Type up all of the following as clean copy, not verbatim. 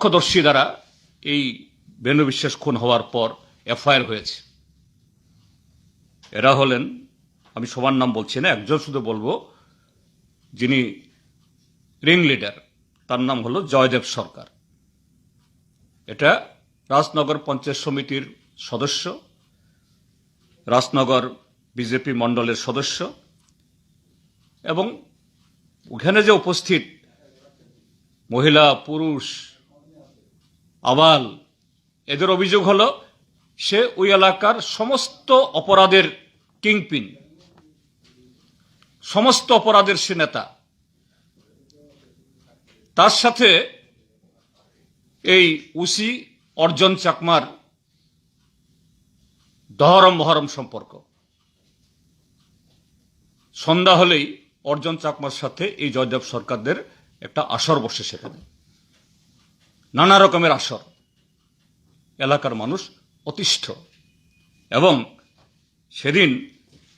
প্রত্যক্ষদর্শী দ্বারা এই বেনু বিশ্বাস খুন হওয়ার পর এফআইআর হয়েছে। এরা হলেন, আমি সবার নাম বলছি না, একজন শুধু বলবো, যিনি রিং লিডার, তার নাম হলো জয়দেব সরকার। এটা রাজনগর পঞ্চায়েত সমিতির সদস্য, রাজনগর বিজেপি মণ্ডলের সদস্য, এবং ওখানে যে উপস্থিত মহিলা, পুরুষ, আবাল, এদের অভিযোগ হলো সে ওই এলাকার সমস্ত অপরাধের কিংপিন, সমস্ত অপরাধের সে নেতা। তার সাথে এই উসি অর্জন চাকমার দহরম মহরম সম্পর্ক। সন্ধ্যা হলেই অর্জন চাকমার সাথে এই জয়দেব সরকারদের একটা আসর বসে, সেখানে নানা রকমের আসর। এলাকার মানুষ অতিষ্ঠ, এবং সেদিন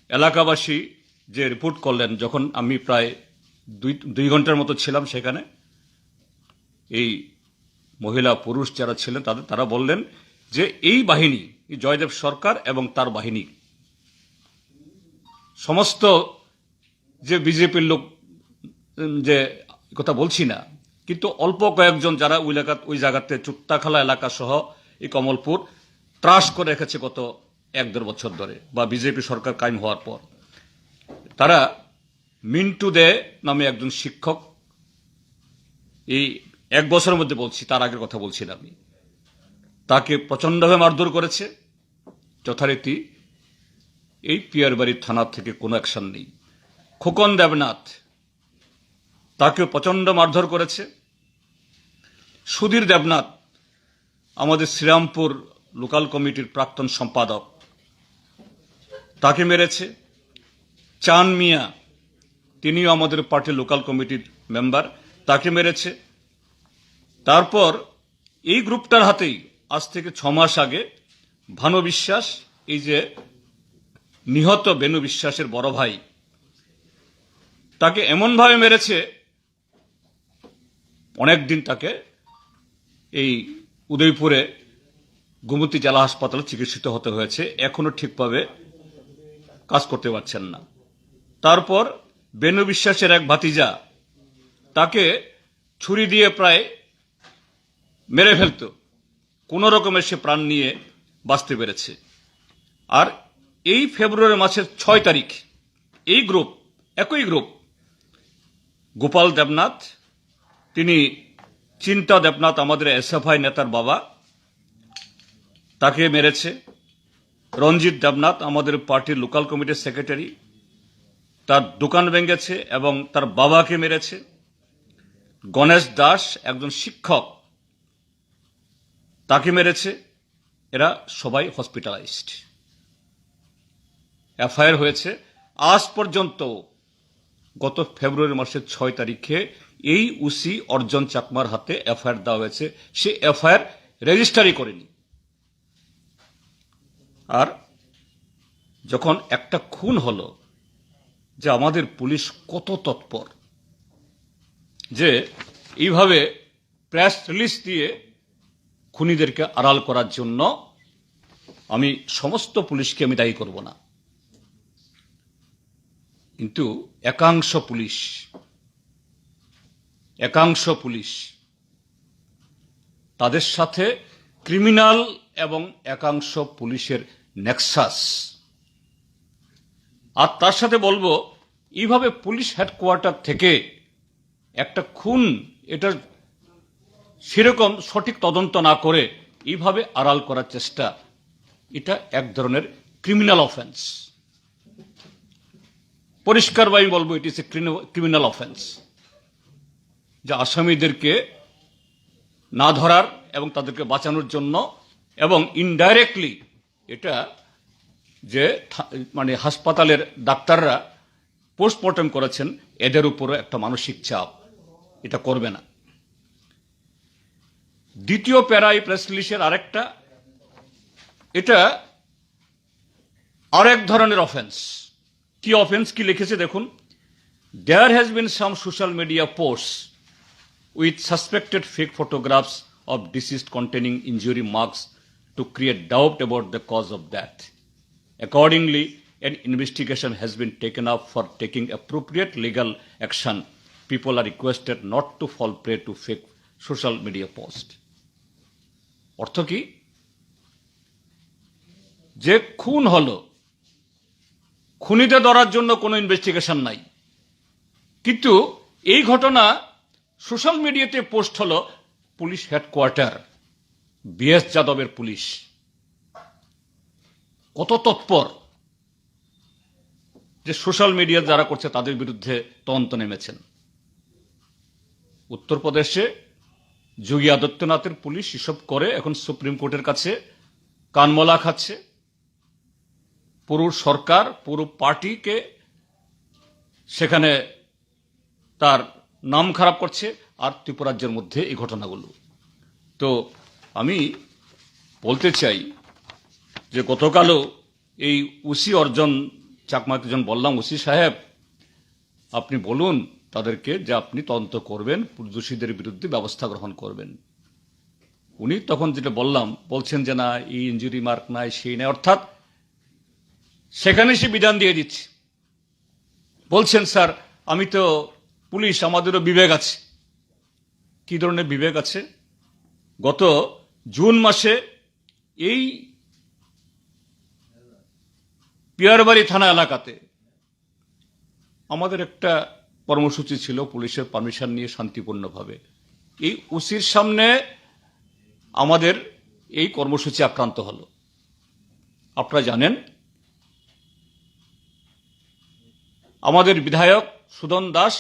এলাকাবাসী যে রিপোর্ট করলেন, যখন আমি প্রায় দুই ঘন্টার মতো ছিলাম সেখানে, এই মহিলা পুরুষ যারা ছিলেন তারা বললেন যে এই বাহিনী, এই জয়দেব সরকার এবং তার বাহিনী, সমস্ত যে বিজেপির লোক, যে কথা বলছি না, কিন্তু অল্প কয়েকজন যারা ওই জায়গাতে চুত্তাখালা এলাকা সহ এই কমলপুর ত্রাস করে রেখেছে গত 1-1.5 বছর ধরে, বা বিজেপি সরকার কায়েম হওয়ার পর, তারা মিন্টু দে নামে একজন শিক্ষক, এই 1 বছরের মধ্যে বলছি, তার আগের কথা বলছি না আমি, তাকে প্রচণ্ডভাবে মারধর করেছে। যথারীতি এই পিয়ারবাড়ি থানা থেকে কোনো অ্যাকশন নেই। খোকন দেবনাথ, তাকেও প্রচণ্ড মারধর করেছে। সুধীর দেবনাথ, আমাদের শ্রীরামপুর লোকাল কমিটির প্রাক্তন সম্পাদক, তাকে মেরেছে। চান মিয়া, তিনিও আমাদের পার্টির লোকাল কমিটির মেম্বার, তাকে মেরেছে। তারপর এই গ্রুপটার হাতেই আজ থেকে 6 মাস আগে ভানু বিশ্বাস, এই যে নিহত বেনু বিশ্বাসের বড় ভাই, তাকে এমনভাবে মেরেছে, অনেকদিন তাকে এই উদয়পুরে গোমতী জেলা হাসপাতালে চিকিৎসিত হতে হয়েছে, এখনো ঠিকভাবে কাজ করতে পারছেন না। তারপর বেনু বিশ্বাসের এক ভাতিজা, তাকে ছুরি দিয়ে প্রায় মেরে ফেলত, কোন রকমের সে প্রাণ নিয়ে বাঁচতে পেরেছে। আর এই ফেব্রুয়ারি মাসের 6 তারিখ এই গ্রুপ, একই গ্রুপ, গোপাল দেবনাথ, তিনি চিন্তা দেবনাথ, আমাদের এসএফআই নেতার বাবা, তাকে মেরেছে। রঞ্জিত দেবনাথ, আমাদের পার্টির লোকাল কমিটির সেক্রেটারি, তার দোকান ভেঙেছে এবং তার বাবাকে মেরেছে। গণেশ দাস, একজন শিক্ষক, তাকে মেরেছে। এরা সবাই হসপিটালাইজড। এফআইআর হয়েছে। আজ পর্যন্ত গত ফেব্রুয়ারি মাসের 6 তারিখে এই উসি অর্জন চাকমার হাতে এফআইআর দেওয়া হয়েছে, সে এফআইআর রেজিস্টারই করেনি। আর যখন একটা খুন হলো, যে আমাদের পুলিশ কত তৎপর, যে এইভাবে প্রেস রিলিজ দিয়ে খুনিদেরকে আড়াল করার জন্য। আমি সমস্ত পুলিশকে আমি দায়ী করব না, কিন্তু একাংশ পুলিশ তাদের সাথে ক্রিমিনাল এবং একাংশ পুলিশের নেক্সাস। আর তার সাথে বলবো, এইভাবে পুলিশ হেডকোয়ার্টার থেকে একটা খুন, এটা সেরকম সঠিক তদন্ত না করে এইভাবে আড়াল করার চেষ্টা, এটা এক ধরনের ক্রিমিনাল অফেন্স। পরিষ্কারভাবে বলবো, it is a criminal offence, যে আসামিদেরকে না ধরার এবং তাদেরকে বাঁচানোর জন্য, এবং ইনডাইরেক্টলি এটা যে মানে হাসপাতালের ডাক্তাররা পোস্টমর্টেম করেছেন, এদের উপরে একটা মানসিক চাপ, এটা করবে না। দ্বিতীয় প্যারা এই প্রেস রিলিজের আরেকটা, এটা আরেক ধরনের অফেন্স। কি অফেন্স, কি লিখেছে দেখুন। There has been some social media posts with suspected fake photographs of deceased containing injury marks to create doubt about the cause of death. Accordingly, an investigation has been taken up for taking appropriate legal action. People are requested not to fall prey to fake social media posts. অর্থ কি? যে খুন হলো, খুনিদের ধরার জন্য কোনো investigation নাই, কিন্তু এই ঘটনা সোশ্যাল মিডিয়াতে পোস্ট হলো পুলিশ হেডকোয়ার্টার বিএস যাদবের পুলিশ কত তৎপর যে সোশ্যাল মিডিয়া যারা করছে তাদের বিরুদ্ধে তদন্ত নেমেছেন। উত্তরপ্রদেশে যোগী আদিত্যনাথের পুলিশ এসব করে এখন সুপ্রিম কোর্টের কাছে কানমলা খাচ্ছে। পুরো সরকার, পুরো পার্টিকে সেখানে তার নাম খারাপ করছে, আর ত্রিপুরাজ্যের মধ্যে এই ঘটনাগুলো। তো আমি বলতে চাই যে গতকালও এই ওসি অর্জন চাকমাকে যখন বললাম, ওসি সাহেব আপনি বলুন তাদেরকে যে আপনি তদন্ত করবেন, দোষীদের বিরুদ্ধে ব্যবস্থা গ্রহণ করবেন। উনি তখন যেটা বলছেন যে না এই ইনজুরি মার্ক নাই, সেই নাই, অর্থাৎ সেখানে সে বিধান দিয়ে দিচ্ছে। বলছেন স্যার আমি তো পুলিশ, আমাদেরও বিবেক আছে। কি ধরনের বিবেক আছে? গত জুন মাসে এই পিয়ারবাড়ি থানা এলাকাতে আমাদের একটা কর্মসূচি ছিল পুলিশের পারমিশন নিয়ে শান্তিপূর্ণভাবে। এই ওসির সামনে আমাদের এই কর্মসূচি আক্রান্ত হলো। আপনারা জানেন আমাদের বিধায়ক সুদন দাস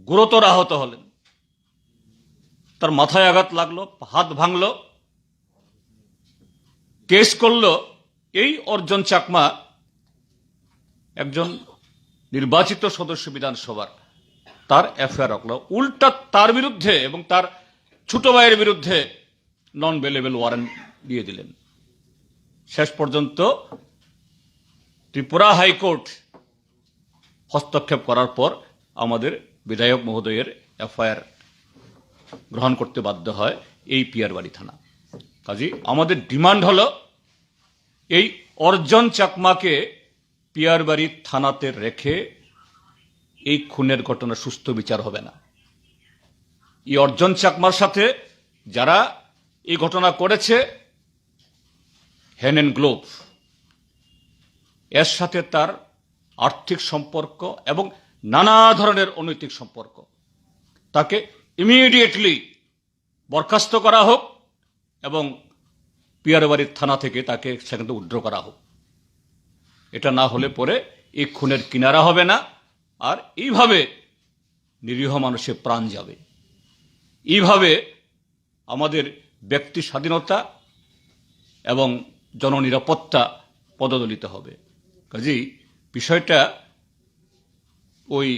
গুরুতর আহত হলেন, তার মাথায় আঘাত লাগলো, হাত ভাঙলো। কেস করলো এই অর্জন চাকমা, একজন নির্বাচিত সদস্য বিধানসভার, তার এফআইআর রাখলো। উল্টা তার বিরুদ্ধে এবং তার ছোট ভাইয়ের বিরুদ্ধে নন বেলেবল ওয়ারেন্ট দিয়ে দিলেন। শেষ পর্যন্ত ত্রিপুরা হাইকোর্ট হস্তক্ষেপ করার পর আমাদের বিধায়ক মহোদয়ের এফআইআর গ্রহণ করতে বাধ্য হয় এই পিয়ারবাড়ি থানা। কাজী আমাদের ডিমান্ড হলো এই অর্জন চাকমাকে পিয়ারবাড়ি থানাতে রেখে এই খুনের ঘটনা সুস্থ বিচার হবে না। এই অর্জন চাকমার সাথে যারা এই ঘটনা করেছে হ্যান্ড অ্যান্ড গ্লোভ, এর সাথে তার আর্থিক সম্পর্ক এবং নানা ধরনের অনৈতিক সম্পর্ক। তাকে ইমিডিয়েটলি বরখাস্ত করা হোক এবং পিয়ারবাড়ির থানা থেকে তাকে সেখান থেকে উইথড্র করা হোক। এটা না হলে পরে এই খুনের কিনারা হবে না, আর এইভাবে নিরীহ মানুষের প্রাণ যাবে, এইভাবে আমাদের ব্যক্তি স্বাধীনতা এবং জননিরাপত্তা পদদলিত হবে। কাজেই বিষয়টা ওই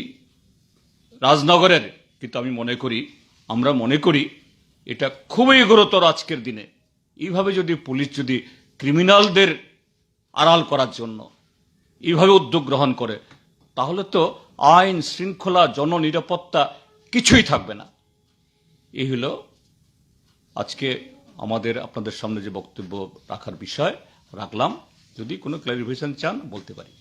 রাজনগরের, কিন্তু আমরা মনে করি এটা খুবই গুরুতর আজকের দিনে। এইভাবে যদি পুলিশ যদি ক্রিমিনালদের আড়াল করার জন্য এইভাবে উদ্যোগ গ্রহণ করে, তাহলে তো আইন শৃঙ্খলা জননিরাপত্তা কিছুই থাকবে না। এই হলো আজকে আমাদের আপনাদের সামনে যে বক্তব্য রাখার বিষয় রাখলাম। যদি কোনো ক্লারিফিকেশন চান বলতে পারি।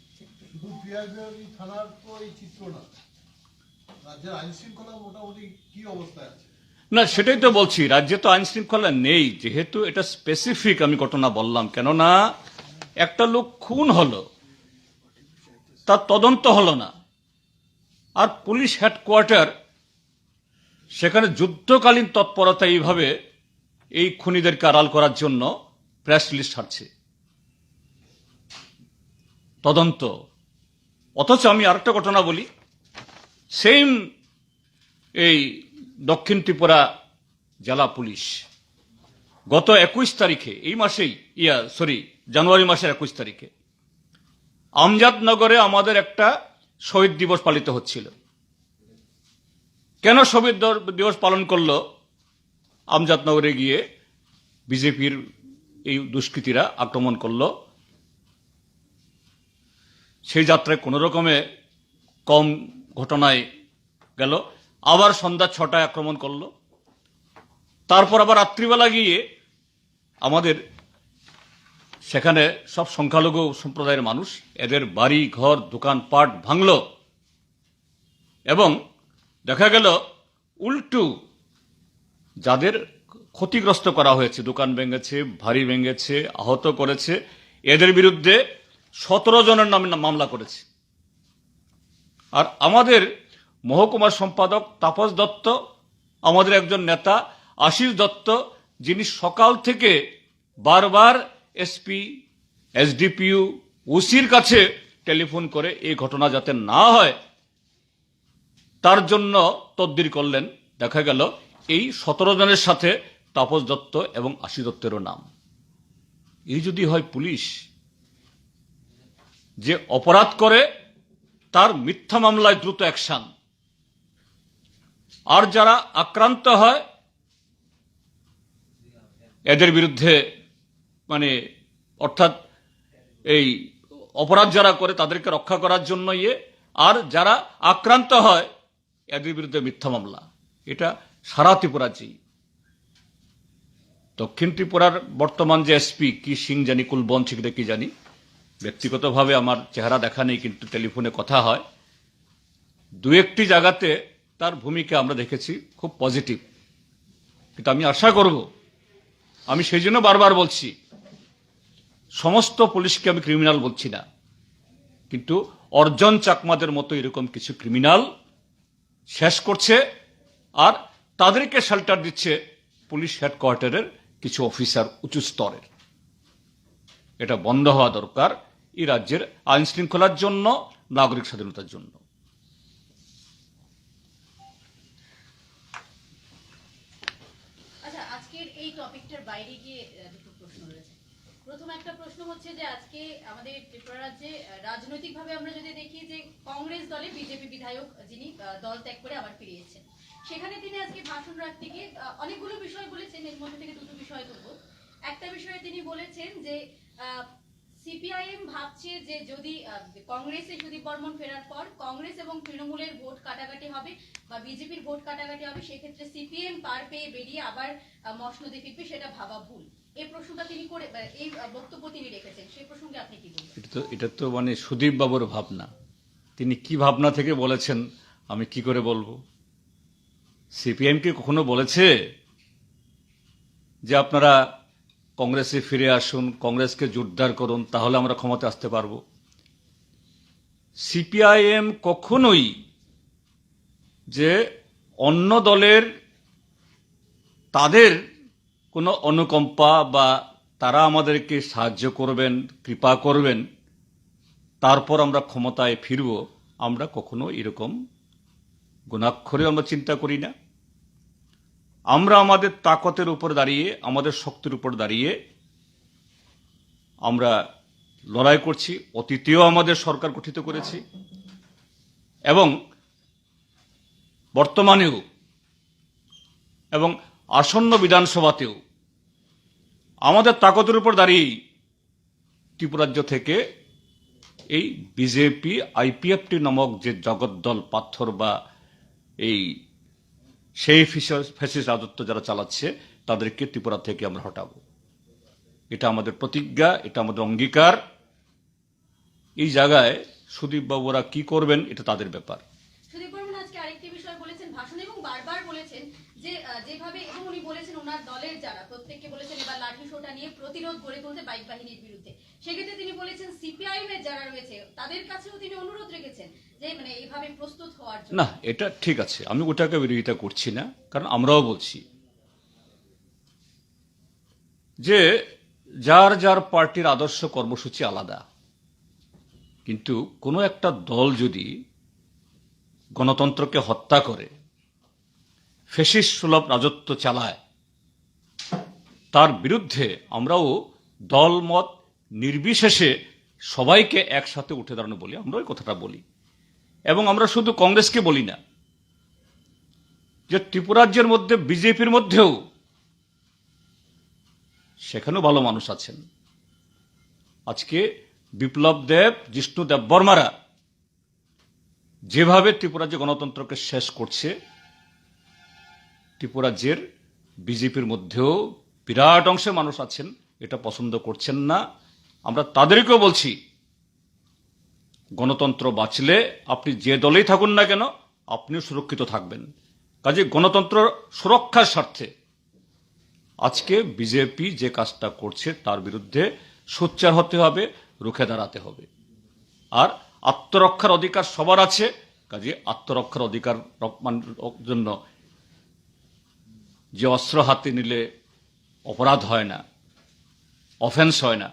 না সেটাই তো বলছি, রাজ্যে তো আইন শৃঙ্খলা নেই, যেহেতু এটা স্পেসিফিক আমি ঘটনা বললাম। কেননা একটা লোক খুন হলো, তার তদন্ত হলো না, আর পুলিশ হেডকোয়ার্টার সেখানে যুদ্ধকালীন তৎপরতা এইভাবে এই খুনিদেরকে আড়াল করার জন্য প্রেস রিলিজ ছাড়ছে, তদন্ত। অথচ আমি আরেকটা ঘটনা বলি, সেম এই দক্ষিণ ত্রিপুরা জেলা পুলিশ গত 21 তারিখে, এই মাসেই জানুয়ারি মাসের 21 তারিখে আমজাদনগরে আমাদের একটা শহীদ দিবস পালিত হচ্ছিল। কেন শহীদ দিবস পালন করলো? আমজাদনগরে গিয়ে বিজেপির এই দুষ্কৃতীরা আক্রমণ করলো। সেই যাত্রায় কোনো রকমে কম ঘটনায় গেল, আবার সন্ধ্যা 6টায় আক্রমণ করলো। তারপর আবার রাত্রিবেলা গিয়ে আমাদের সেখানে সব সংখ্যালঘু সম্প্রদায়ের মানুষ, এদের বাড়ি ঘর দোকানপাট ভাঙল এবং দেখা গেল উল্টু যাদের ক্ষতিগ্রস্ত করা হয়েছে, দোকান ভেঙেছে, বাড়ি ভেঙেছে, আহত করেছে, এদের বিরুদ্ধে 17 জনের নামে মামলা করেছে। আর আমাদের মহকুমা সম্পাদক তাপস দত্ত, আমাদের একজন নেতা আশিস দত্ত, যিনি সকাল থেকে বারবার এসপি, এসডিপিইউ, ওসির কাছে টেলিফোন করে এই ঘটনা যাতে না হয় তার জন্য তদবির করলেন। দেখা গেল এই 17 জনের সাথে তাপস দত্ত এবং আশিস দত্তেরও নাম। এই যদি হয় পুলিশ, যে অপরাধ করে তার মিথ্যা মামলায় দ্রুত অ্যাকশন, আর যারা আক্রান্ত হয় এদের বিরুদ্ধে অর্থাৎ এই অপরাধ যারা করে তাদেরকে রক্ষা করার জন্য আর যারা আক্রান্ত হয় এদের বিরুদ্ধে মিথ্যা মামলা। এটা সারা ত্রিপুরাতেই। দক্ষিণ ত্রিপুরার বর্তমান যে এসপি কি সিং জানি, কুলবন ছিকরে কি জানি, ব্যক্তিগতভাবে আমার চেহারা দেখা নেই, কিন্তু টেলিফোনে কথা হয়। দু একটি জায়গাতে তার ভূমিকা আমরা দেখেছি খুব পজিটিভ। কিন্তু আমি আশা করব, আমি সেই জন্য বারবার বলছি, সমস্ত পুলিশকে আমি ক্রিমিনাল বলছি না, কিন্তু অর্জন চাকমাদের মতো এরকম কিছু ক্রিমিনাল শেষ করছে আর তাদেরকে শেল্টার দিচ্ছে পুলিশ হেডকোয়ার্টারের কিছু অফিসার উঁচু স্তরের। এটা বন্ধ হওয়া দরকার এই রাজ্যের আইন শৃঙ্খলার জন্য, নাগরিক স্বাধীনতার জন্য। আচ্ছা, আজকের এই টপিকটার বাইরে গিয়ে দুটো প্রশ্ন রয়েছে। প্রথম একটা প্রশ্ন হচ্ছে যে আজকে আমাদের ত্রিপুরা রাজ্যে রাজনৈতিকভাবে আমরা যদি দেখি যে কংগ্রেস দলে বিজেপি বিধায়ক যিনি দল ত্যাগ করে আবার ফিরিয়েছেন, সেখানে তিনি আজকে ভাষণ রাখতে গিয়ে অনেকগুলো বিষয় বলেছেন। এর মধ্যে থেকে দুটো বিষয় তুলব। একটা বিষয়ে তিনি বলেছেন যে সিপিআইএম ভাবছে যে যদি কংগ্রেসে সুদীপ বর্মন ফেরার পর কংগ্রেস এবং তৃণমূলের ভোট কাটাকাটি হবে বা বিজেপির ভোট কাটাকাটি হবে, সেক্ষেত্রে সিপিএম পার পেয়ে বেরিয়ে আবার মসনদে ফিরবে, সেটা ভাবা ভুল। এই প্রশ্নটা তিনি করে, এই বক্তব্য তিনি রেখেছেন, সেই প্রসঙ্গে আপনি কি বলবেন? এটা তো সুদীপ বাবুর ভাবনা। তিনি কি ভাবনা থেকে বলেছেন আমি কি করে বলবো? সিপিএম কি কখনো বলেছে যে আপনারা কংগ্রেসে ফিরে আসুন, কংগ্রেসকে জোরদার করুন, তাহলে আমরা ক্ষমতা আসতে পারবো? সিপিআইএম কখনোই যে অন্য দলের তাদের কোনো অনুকম্পা বা তারা আমাদেরকে সাহায্য করবেন, কৃপা করবেন, তারপর আমরা ক্ষমতায় ফিরব, আমরা কখনো এরকম গুণাক্ষরে আমরা চিন্তা করি না। আমরা আমাদের তাকতের উপর দাঁড়িয়ে, আমাদের শক্তির উপর দাঁড়িয়ে আমরা লড়াই করছি। অতীতেও আমাদের সরকার গঠিত করেছি এবং বর্তমানেও এবং আসন্ন বিধানসভাতেও আমাদের তাকতের উপর দাঁড়িয়েই ত্রিপুরাজ্য থেকে এই বিজেপি আইপিএফটি নামক যে জগদ্দল পাথর বা এই সেই ফ্যাসিস্ট রাজত্ব যারা চালাচ্ছে তাদেরকে ত্রিপুরা থেকে আমরা হটাবো। এটা আমাদের প্রতিজ্ঞা, এটা আমাদের অঙ্গীকার। এই জায়গায় সুদীপ বাবুরা কি করবেন এটা তাদের ব্যাপার। সুদীপ বর্মন আজকে আরেকটি বিষয় বলেছেন ভাষণে এবং বারবার বলেছেন যে যেভাবে, এবং উনি বলেছেন ওনার দলের যারা প্রত্যেককে বলেছেন এবার লাঠি সোটা নিয়ে প্রতিরোধ গড়ে তুলতে বাইক বাহিনীর বিরুদ্ধে। সেক্ষেত্রে তিনি বলেছেন সিপিআইএম এর যারা রয়েছে তাদের কাছেও তিনি অনুরোধ রেখেছেন যে এইভাবে প্রস্তুত হওয়ার জন্য। না, এটা ঠিক আছে, আমি ওটাকে বিরোধিতা করছি না, কারণ আমরাও বলছি যে যার যার পার্টির আদর্শ কর্মসূচি আলাদা, কিন্তু কোনো একটা দল যদি গণতন্ত্রকে হত্যা করে, ফ্যাসিস্ট সুলভ রাজত্ব চালায়, তার বিরুদ্ধে আমরাও দলমত নির্বিশেষে সবাইকে একসাথে উঠে দাঁড়ানো বলি, আমরা ওই কথাটা বলি। এবং আমরা শুধু কংগ্রেসকে বলি না, যে ত্রিপুরাজ্যের মধ্যে বিজেপির মধ্যেও সেখানেও ভালো মানুষ আছেন। আজকে বিপ্লব দেব, জিষ্ণু দেব বর্মারা যেভাবে ত্রিপুরাজ্যে গণতন্ত্রকে শেষ করছে, ত্রিপুরাজ্যের বিজেপির মধ্যেও বিরাট অংশের মানুষ আছেন এটা পছন্দ করছেন না। আমরা তাদেরকেও বলছি, গণতন্ত্র বাঁচলে আপনি যে দলেই থাকুন না কেন আপনিও সুরক্ষিত থাকবেন। কাজে গণতন্ত্র সুরক্ষার স্বার্থে আজকে বিজেপি যে কাজটা করছে তার বিরুদ্ধে সোচ্চার হতে হবে, রুখে দাঁড়াতে হবে। আর আত্মরক্ষার অধিকার সবার আছে, কাজে আত্মরক্ষার অধিকার জন্য যে অস্ত্র হাতে নিলে অপরাধ হয় না, অফেন্স হয় না।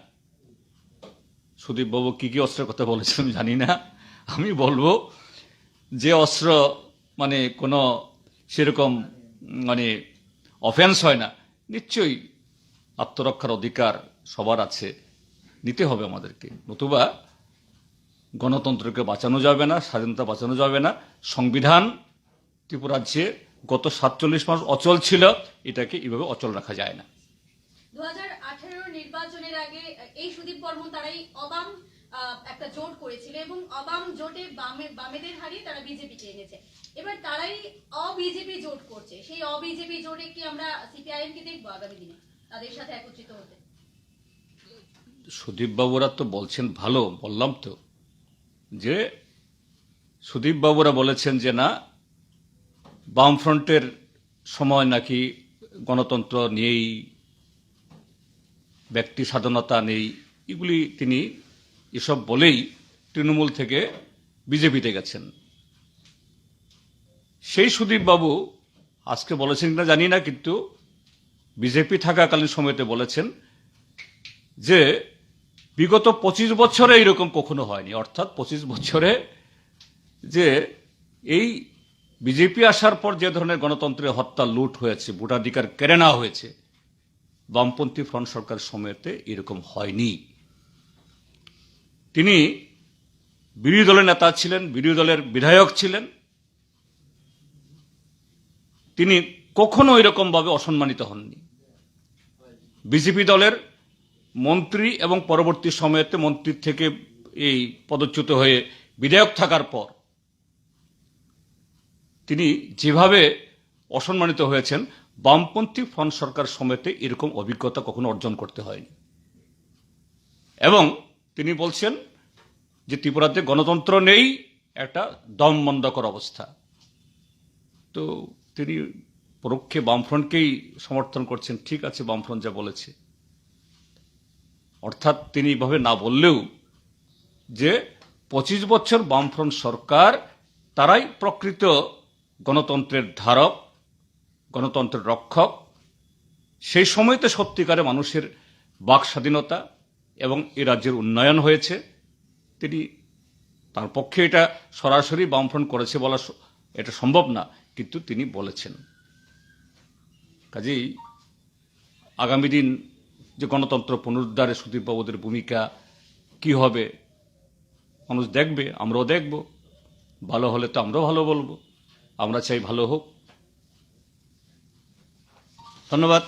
সুদীপ বাবু কি কি অস্ত্রের কথা বলেছেন আমি জানি না। আমি বলবো যে অস্ত্র মানে কোনো সেরকম মানে অফেন্স হয় না, নিশ্চয়ই আত্মরক্ষার অধিকার সবার আছে, নিতে হবে আমাদেরকে। নতুবা গণতন্ত্রকে বাঁচানো যাবে না, স্বাধীনতা বাঁচানো যাবে না। সংবিধান ত্রিপুরাজ্যে গত 47 মাস অচল ছিল, এটাকে এভাবে অচল রাখা যায় না। 2018 নির্বাচনের আগে এই সুদীপ বর্মন তারাই অবাম একটা জোট করেছিল এবং অবাম জোটে বামেদের হারিয়ে তারা বিজেপিকে এনেছে। এবার তারাই অবিজেপি জোট করছে। সেই অবিজেপি জোটে কি আমরা সিপিআইএম কে দেখবো আগামী দিনে তাদের সাথে একত্রিত হতে? সুদীপ বাবুরা তো বলছেন ভালো, বললাম তো যে সুদীপ বাবুরা বলেছেন যে না, বামফ্রন্টের সময় নাকি গণতন্ত্র নেই, ব্যক্তি স্বাধীনতা নেই, এগুলি তিনি এসব বলেই তৃণমূল থেকে বিজেপিতে গেছেন। সেই সুদীপ বাবু আজকে বলেছেন কিনা জানি না, কিন্তু বিজেপি থাকাকালীন সময়তে বলেছেন যে বিগত 25 বছরে এইরকম কখনো হয়নি। অর্থাৎ 25 বছরে যে এই বিজেপি আসার পর যে ধরনের গণতন্ত্রের হত্যা, লুট হয়েছে, ভোটাধিকার কেড়ে নেওয়া হয়েছে, বামপন্থী ফ্রন্ট সরকারের সময়তে এরকম হয়নি। তিনি বিরোধী দলের নেতা ছিলেন, বিরোধী দলের বিধায়ক ছিলেন, তিনি কখনো এরকম ভাবে অসম্মানিত হননি। বিজেপি দলের মন্ত্রী এবং পরবর্তী সময়েতে মন্ত্রীর থেকে এই পদচ্যুত হয়ে বিধায়ক থাকার পর তিনি যেভাবে অসম্মানিত হয়েছেন, বামপন্থী ফ্রন্ট সরকার সময়তে এরকম অভিজ্ঞতা কখনো অর্জন করতে হয়নি। এবং তিনি বলছেন যে ত্রিপুরাতে গণতন্ত্র নেই, একটা দমবন্ধকর অবস্থা। তো তিনি পরোক্ষে বামফ্রন্টকেই সমর্থন করছেন। ঠিক আছে, বামফ্রন্ট যা বলেছে, অর্থাৎ তিনি এভাবে না বললেও যে 25 বছর বামফ্রন্ট সরকার, তারাই প্রকৃত গণতন্ত্রের ধারক, গণতন্ত্রের রক্ষক। সেই সময়তে সত্যিকারে মানুষের বাক স্বাধীনতা এবং এ রাজ্যের উন্নয়ন হয়েছে। তিনি তার পক্ষে এটা সরাসরি বামফ্রন্ট করেছে বলা এটা সম্ভব না, কিন্তু তিনি বলেছেন। কাজেই আগামী দিন যে গণতন্ত্র পুনরুদ্ধারে সুদীপ বাবুদের ভূমিকা কি হবে মানুষ দেখবে, আমরাও দেখব। ভালো হলে তো আমরাও ভালো বলবো, আমরা চাই ভালো হোক। ধন্যবাদ।